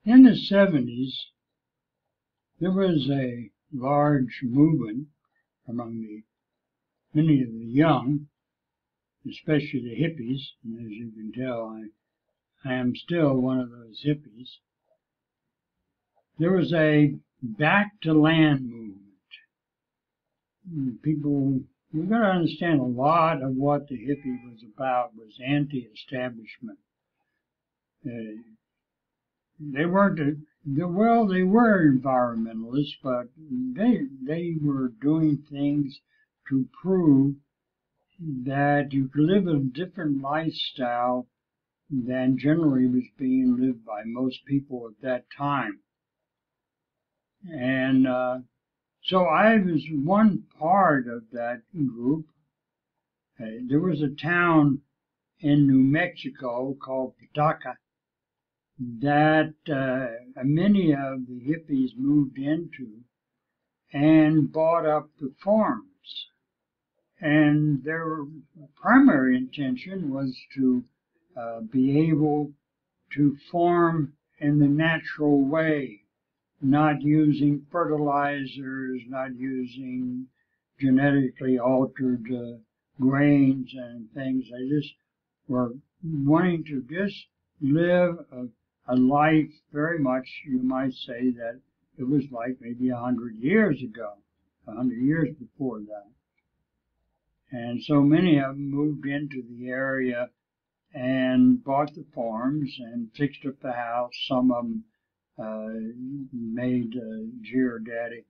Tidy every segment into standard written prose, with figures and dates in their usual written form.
In the 70s, there was a large movement among many of the young, especially the hippies, and as you can tell, I am still one of those hippies. There was a back to land movement. People, you've got to understand a lot of what the hippie was about was anti-establishment. They weren't, well, they were environmentalists, but they were doing things to prove that you could live a different lifestyle than generally was being lived by most people at that time. And so I was one part of that group. There was a town in New Mexico called Petaca that many of the hippies moved into and bought up the farms. And their primary intention was to be able to farm in the natural way, not using fertilizers, not using genetically altered grains and things. They just were wanting to just live a life very much, you might say, that it was like maybe 100 years ago, 100 years before that. And so many of them moved into the area and bought the farms and fixed up the house. Some of them made geodetic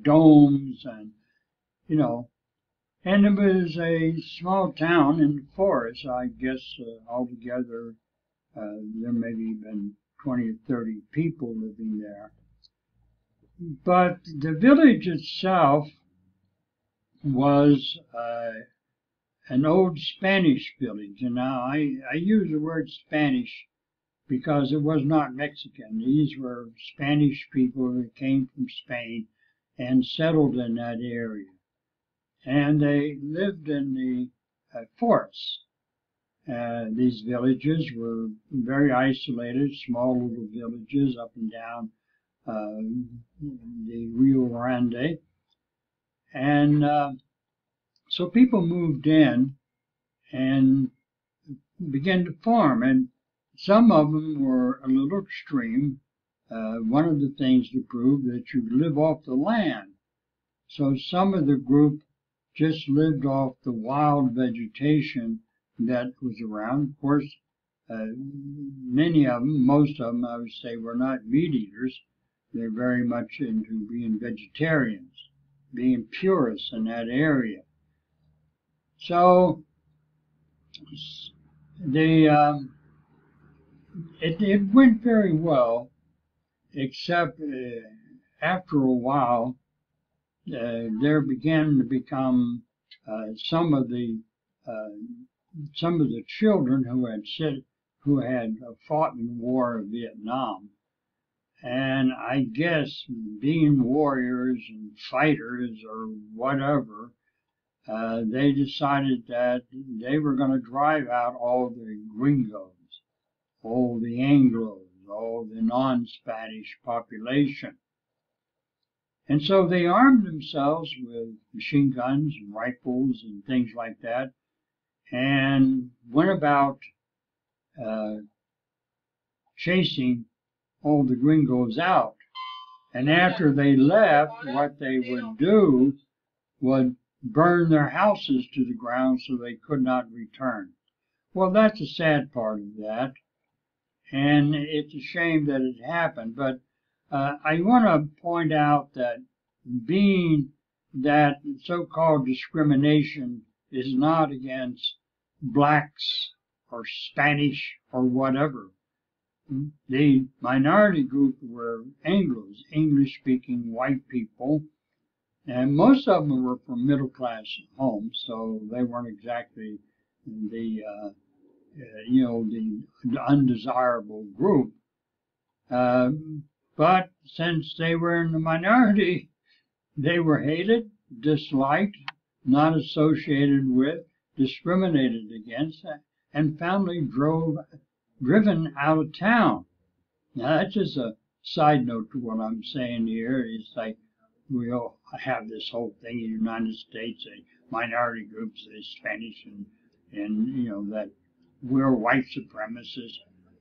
domes and, you know, and it was a small town in the forest. I guess altogether there maybe been 20 or 30 people living there. But the village itself was an old Spanish village. And now I use the word Spanish because it was not Mexican. These were Spanish people that came from Spain and settled in that area. And they lived in the forests. These villages were very isolated, small little villages up and down the Rio Grande. And so people moved in and began to farm. And some of them were a little extreme. One of the things to prove that you live off the land. So some of the group just lived off the wild vegetation that was around. Of course, many of them, most of them, I would say, were not meat eaters. They're very much into being vegetarians, being purists in that area. So it went very well, except after a while, there began to become some of the children who had fought in the War of Vietnam, and I guess being warriors and fighters or whatever, they decided that they were going to drive out all the gringos, all the Anglos, all the non-Spanish population. And so they armed themselves with machine guns and rifles and things like that, and went about chasing all the gringos out. And after they left, what they would do would burn their houses to the ground so they could not return. Well, that's a sad part of that, and it's a shame that it happened. But I want to point out that being that so-called discrimination is not against blacks or Spanish or whatever. The minority group were Anglos, English-speaking white people, and most of them were from middle-class homes, so they weren't exactly the undesirable group. But since they were in the minority, they were hated, disliked, not associated with, discriminated against, and finally driven out of town. Now, that's just a side note to what I'm saying here. It's like we all have this whole thing in the United States, minority groups, Spanish, and that we're white supremacists.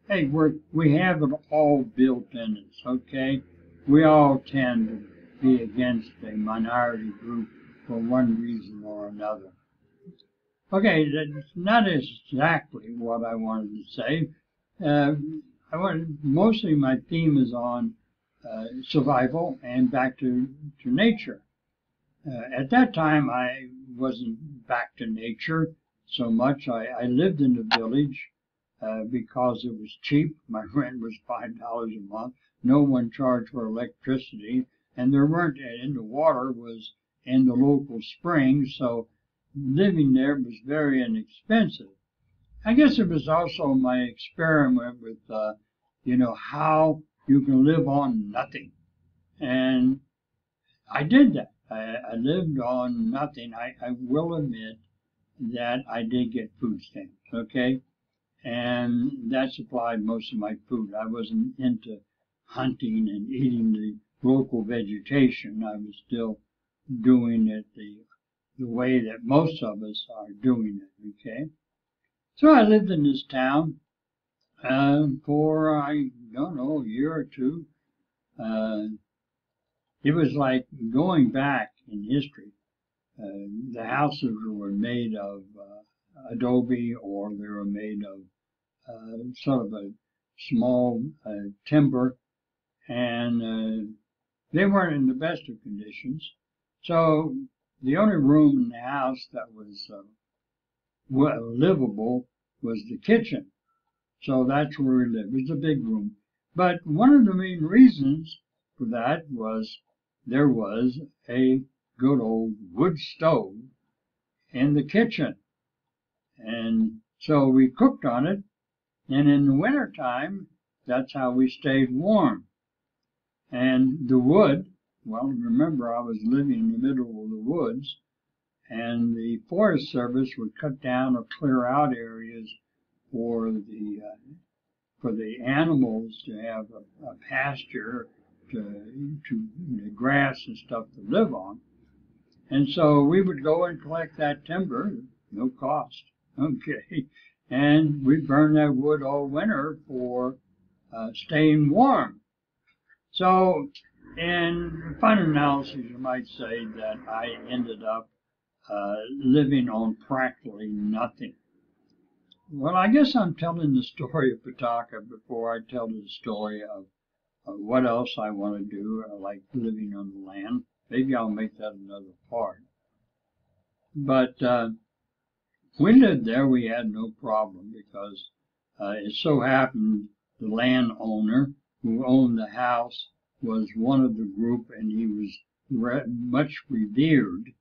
Hey, we have it all built in us, okay? We all tend to be against a minority group for one reason or another. Okay, that's not exactly what I wanted to say. Uh, mostly my theme is on survival and back to nature. At that time, I wasn't back to nature so much. I lived in the village because it was cheap. My rent was $5 a month. No one charged for electricity, and there weren't, and the water was in the local springs, so living there was very inexpensive. I guess it was also my experiment with, how you can live on nothing. And I did that. I lived on nothing. I will admit that I did get food stamps, okay? And that supplied most of my food. I wasn't into hunting and eating the local vegetation. I was still doing it the way that most of us are doing it, okay? So I lived in this town for, I don't know, a year or two. Uh, it was like going back in history. The houses were made of adobe, or they were made of sort of a small timber, and they weren't in the best of conditions. So the only room in the house that was livable was the kitchen. So that's where we lived. It was a big room. But one of the main reasons for that was there was a good old wood stove in the kitchen. And so we cooked on it. And in the wintertime, that's how we stayed warm. And the wood, well, remember I was living in the middle of the woods, and the Forest Service would cut down or clear out areas for the animals to have a pasture, to grass and stuff to live on. And so we would go and collect that timber, no cost, okay, and we'd burn that wood all winter for staying warm. So in fun analysis, you might say that I ended up living on practically nothing. Well, I guess I'm telling the story of petaca before I tell the story of what else I want to do, like living on the land. Maybe I'll make that another part. But we lived there. We had no problem because it so happened the landowner who owned the house was one of the group, and he was much revered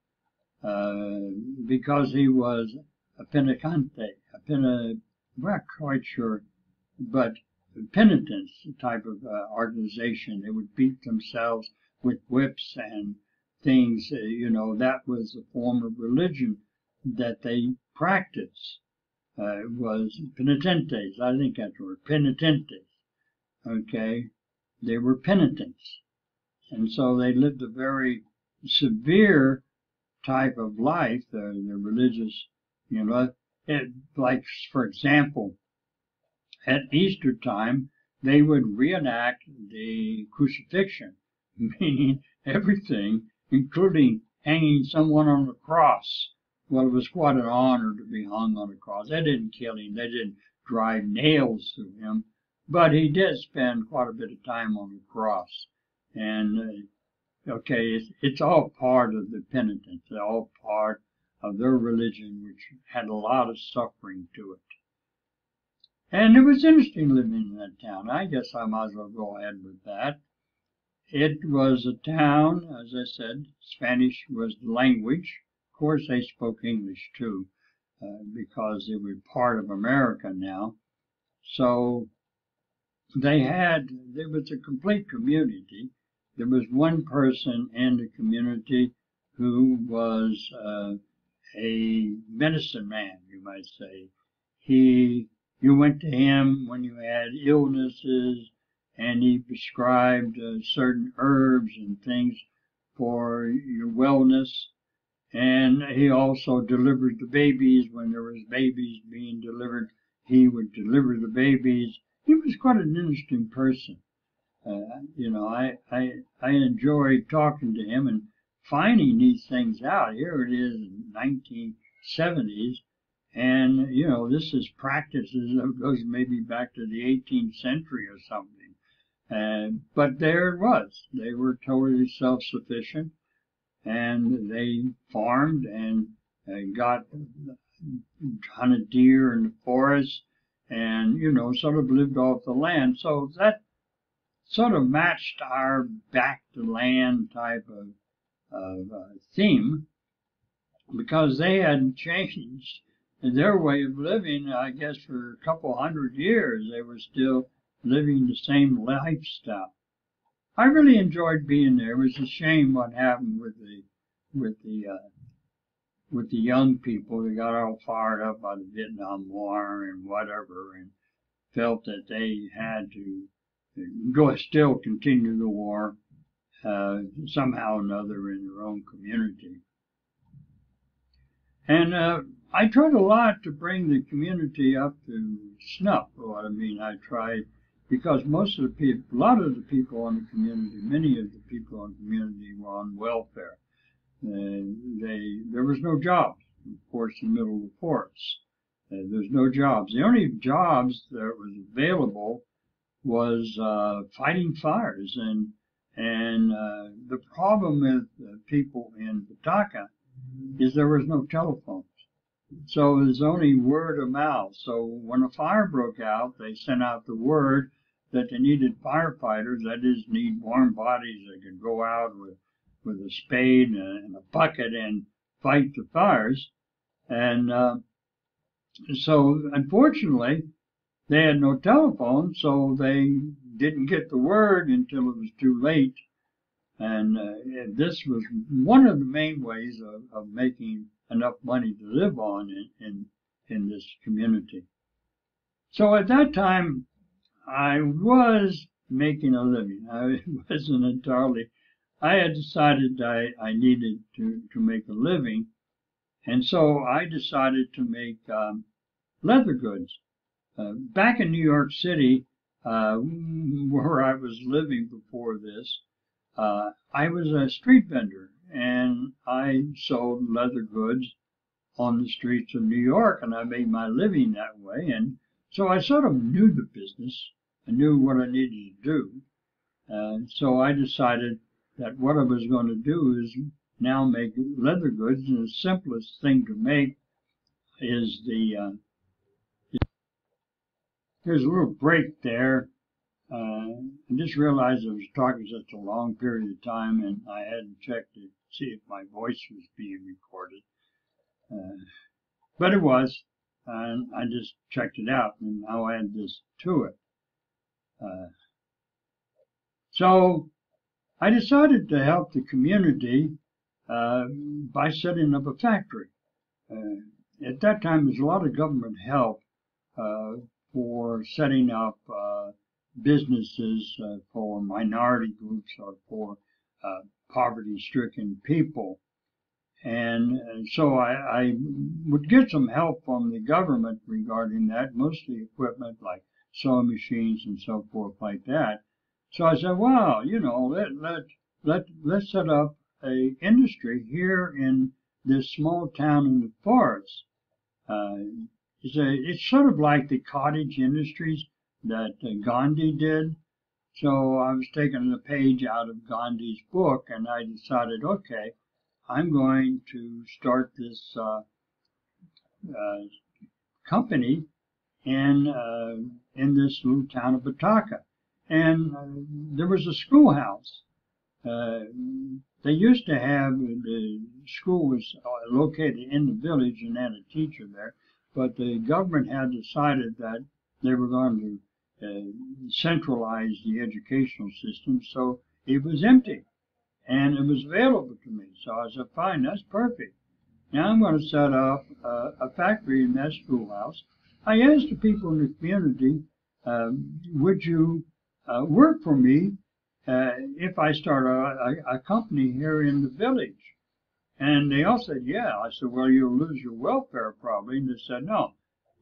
because he was a penitente, I'm not quite sure, but penitence type of organization. They would beat themselves with whips and things. That was a form of religion that they practiced. Was penitentes. I think that's the word, penitentes. Okay, they were penitents, and so they lived a very severe type of life. The religious, like for example, at Easter time, they would reenact the crucifixion, meaning everything, including hanging someone on the cross. Well, it was quite an honor to be hung on a cross. They didn't kill him. They didn't drive nails through him, but he did spend quite a bit of time on the cross. And okay, it's all part of the penitence. It's all part of their religion, which had a lot of suffering to it. And it was interesting living in that town. I guess I might as well go ahead with that. It was a town, as I said, Spanish was the language. Of course, they spoke English too, because they were part of America now. So there was a complete community. There was one person in the community who was a medicine man, you might say. You went to him when you had illnesses, and he prescribed certain herbs and things for your wellness. And he also delivered the babies when there was babies being delivered. He would deliver the babies. He was quite an interesting person. I enjoyed talking to him and finding these things out. Here it is in 1970s, and this is practices that goes maybe back to the 18th century or something. But there it was. They were totally self-sufficient, and they farmed and got hunted deer in the forest, and sort of lived off the land. So that sort of matched our back to land type of theme, because they hadn't changed their way of living. I guess for a couple hundred years they were still living the same lifestyle. I really enjoyed being there. It was a shame what happened with the young people. They got all fired up by the Vietnam War and whatever, and felt that they had to still continue the war somehow or another in their own community. And I tried a lot to bring the community up to snuff. What I mean, I tried, because most of the people, a lot of the people in the community, many of the people in the community were on welfare. There was no jobs, of course, in the middle of the forest. There's no jobs. The only jobs that was available was fighting fires, and the problem with people in petaca is there was no telephones, so there's only word of mouth. So when a fire broke out, they sent out the word that they needed firefighters, that is, need warm bodies that could go out with a spade and a bucket and fight the fires. And so unfortunately they had no telephone, so they didn't get the word until it was too late. And this was one of the main ways of making enough money to live on in this community. So at that time, I was making a living. I wasn't entirely. I had decided I needed to make a living, and so I decided to make leather goods. Back in New York City, where I was living before this, I was a street vendor, and I sold leather goods on the streets of New York, and I made my living that way. And so I sort of knew the business. I knew what I needed to do. So I decided that what I was going to do is now make leather goods, and the simplest thing to make is here's a little break there. I just realized I was talking such a long period of time, and I hadn't checked to see if my voice was being recorded. But it was, and I just checked it out, and I'll add this to it. So I decided to help the community by setting up a factory. At that time, there's a lot of government help for setting up businesses for minority groups or for poverty-stricken people. And so I would get some help from the government regarding that, mostly equipment like sewing machines and so forth like that. So I said, well, let's set up a industry here in this small town in the forest. It's sort of like the cottage industries that Gandhi did. So I was taking a page out of Gandhi's book, and I decided, okay, I'm going to start this company in this little town of petaca. And there was a schoolhouse. They used to have, the school was located in the village and had a teacher there, but the government had decided that they were going to centralize the educational system, so it was empty, and it was available to me. So I said, fine, that's perfect. Now I'm going to set up a factory in that schoolhouse. I asked the people in the community, would you work for me if I start a company here in the village. And they all said, yeah. I said, well, you'll lose your welfare probably. And they said, no,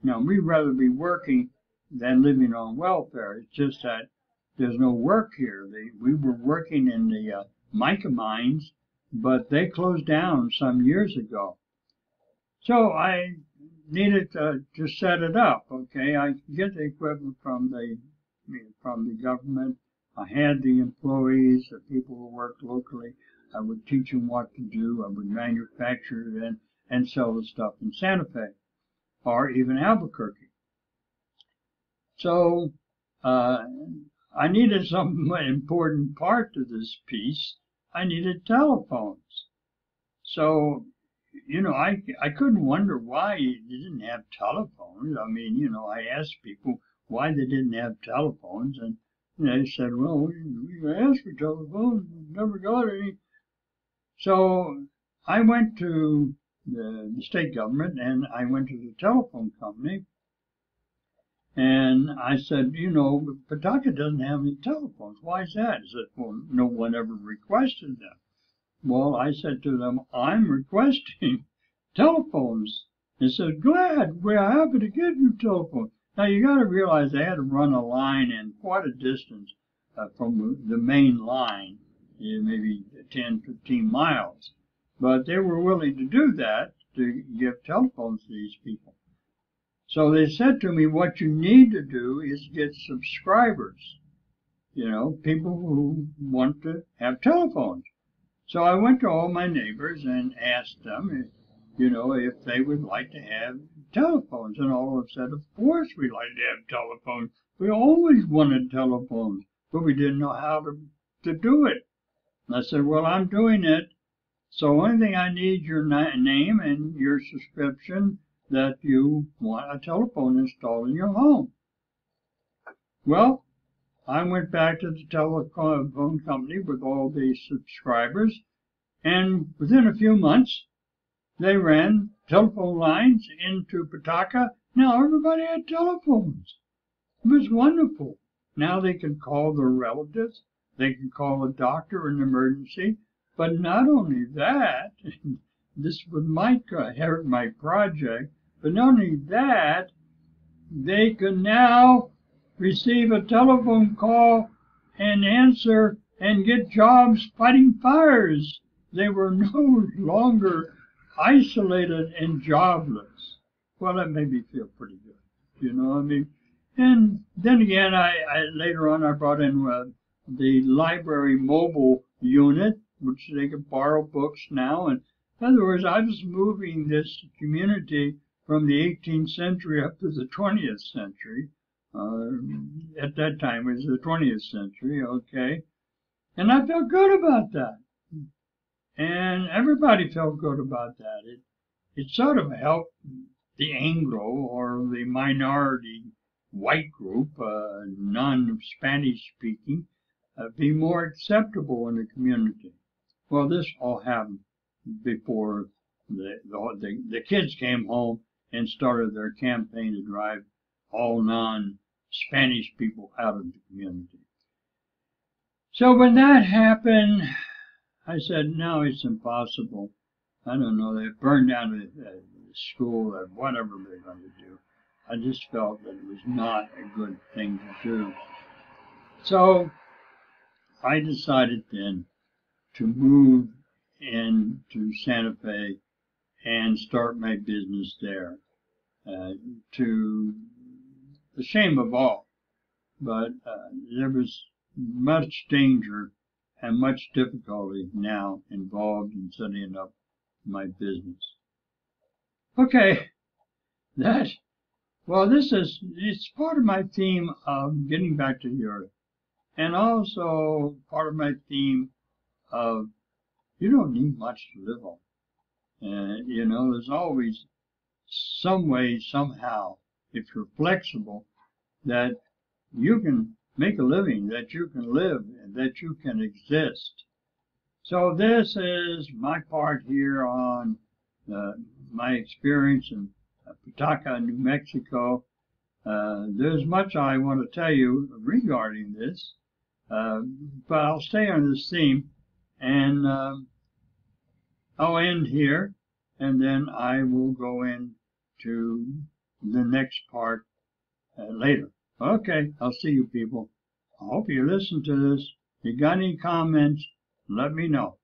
we'd rather be working than living on welfare. It's just that there's no work here. We were working in the mica mines, but they closed down some years ago. So I needed to set it up. Okay, I could get the equipment from the government. I had the employees, the people who worked locally. I would teach them what to do. I would manufacture it and sell the stuff in Santa Fe or even Albuquerque. So I needed some important part to this piece. I needed telephones. So, I couldn't wonder why they didn't have telephones. I mean, I asked people why they didn't have telephones, and they said, well, we asked for telephones, never got any. So I went to the state government, and I went to the telephone company, and I said, Petaca doesn't have any telephones. Why is that? He said, well, no one ever requested them. Well, I said to them, I'm requesting telephones. They said, glad, we're happy to give you telephones. Now, you got to realize they had to run a line in quite a distance from the main line, maybe 10, 15 miles. But they were willing to do that, to give telephones to these people. So they said to me, what you need to do is get subscribers, people who want to have telephones. So I went to all my neighbors and asked them, if they would like to have telephones. And all of them said, of course we'd like to have telephones. We always wanted telephones, but we didn't know how to do it. And I said, well, I'm doing it. So the only thing I need your name and your subscription that you want a telephone installed in your home. Well, I went back to the telephone company with all the subscribers, and within a few months, they ran telephone lines into Petaca. Now everybody had telephones. It was wonderful. Now they can call their relatives. They can call a doctor in an emergency. But not only that, this might hurt my project, but not only that, they can now receive a telephone call and answer and get jobs fighting fires. They were no longer isolated and jobless. Well, that made me feel pretty good, you know what I mean? And then again, I later on I brought in the library mobile unit, which they could borrow books now. And in other words, I was moving this community from the 18th century up to the 20th century. At that time, it was the 20th century, okay? And I felt good about that. And everybody felt good about that. It sort of helped the Anglo or the minority white group, non-Spanish speaking, be more acceptable in the community. Well, this all happened before the kids came home and started their campaign to drive all non-Spanish people out of the community. So when that happened, I said, no, it's impossible. I don't know, they burned down the school or whatever they're going to do. I just felt that it was not a good thing to do. So I decided then to move into Santa Fe and start my business there, to the shame of all. But there was much danger and much difficulty now involved in setting up my business. Okay, it's part of my theme of getting back to Europe, and also part of my theme of you don't need much to live on. There's always some way, somehow, if you're flexible, that you can make a living, that you can live, and that you can exist. So this is my part here on my experience in Petaca, New Mexico. There's much I want to tell you regarding this, But I'll stay on this theme, and I'll end here, and then I will go into the next part later. Okay, I'll see you people. I hope you listen to this. You got any comments, let me know.